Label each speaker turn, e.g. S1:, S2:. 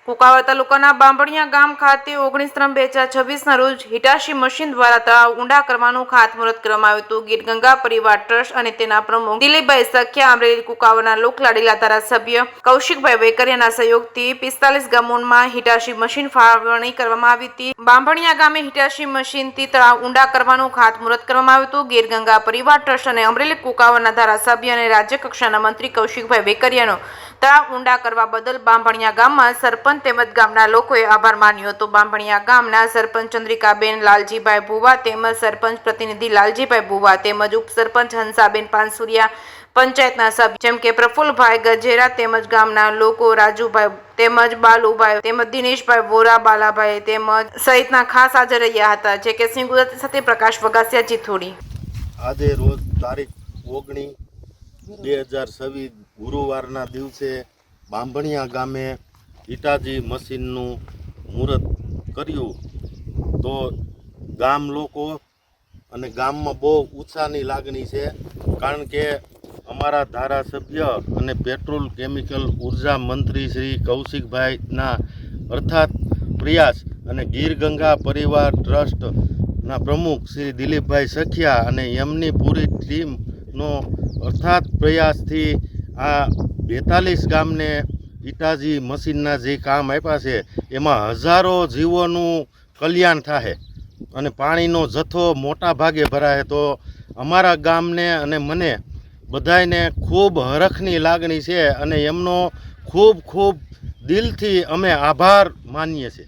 S1: કુકાવા તાલુકાના બાંભણિયા ગામ ખાતે 19/3/2026ના રોજ હિટાચી મશીન દ્વારા તળાવ ઊંડા કરવાનું ખાતમુહૂર્ત કરવામાં આવ્યું હતું. ગીર ગંગા પરિવાર ટ્રસ્ટ અને તેના પ્રમુખ દિલીપભાઈ સખિયા, અમરેલી કુકાવાના લોકલાડીલા ધારાસભ્ય કૌશિકભાઈ વેકરિયાના સહયોગથી 45 ગામોમાં હિટાચી મશીન ફાળવણી કરવામાં આવી હતી. બાંભણિયા ગામે હિટાચી મશીનથી તળાવ ઊંડા કરવાનું ખાતમુહૂર્ત કરવામાં આવ્યું હતું. ગીર ગંગા પરિવાર ટ્રસ્ટ અને અમરેલી કુકાવાના ધારાસભ્ય અને રાજ્ય કક્ષાના મંત્રી કૌશિકભાઈ વેકરિયાનો તળાવ ઊંડા કરવા બદલ બાંભણિયા ગામમાં સરપંચ તેમજ ગામના લોકોએ આભાર માન્યો હતો. બાંભણિયા ગામના સરપંચ ચંદ્રિકાબેન લાલજીભાઈ ભુવા તેમજ સરપંચ પ્રતિનિધિ લાલજીભાઈ ભુવા તેમજ ઉપસરપંચ હંસાબેન પાનસુરિયા, પંચાયતના સભ્ય જેમ કે પ્રફુલભાઈ ગજેરા તેમજ ગામના લોકો રાજુભાઈ તેમજ બાલુભાઈ તેમજ દિનેશભાઈ વોરા, બાલાભાઈ તેમજ સહિતના ખાસ હાજર રહ્યા હતા. જે કે સિંહ ગુજરાતી સાથે પ્રકાશ વગાસિયા, જીથોડી.
S2: આજે રોજ તારીખ 19/2026 ગુરુવારના દિવસે બાંભણિયા ગામે હિટાચી મશીનનું મુહૂર્ત કર્યું. તો ગામ લોકો અને ગામમાં બહુ ઉત્સાહની લાગણી છે, કારણ કે અમારા ધારાસભ્ય અને પેટ્રોલ કેમિકલ ઉર્જા મંત્રી શ્રી કૌશિકભાઈના અર્થાત પ્રયાસ અને ગીર ગંગા પરિવાર ટ્રસ્ટના પ્રમુખ શ્રી દિલીપભાઈ સખિયા અને એમની પૂરી ટીમનો અર્થાત પ્રયાસથી આ 42 ગામને હિટાચી મશીનના જે કામ આપ્યા છે એમાં હજારો જીવોનું કલ્યાણ થાય અને પાણીનો જથ્થો મોટા ભાગે ભરાય. તો અમારા ગામને અને મને બધાને ખૂબ હરખની લાગણી છે અને એમનો ખૂબ દિલથી અમે આભાર માનીએ છીએ.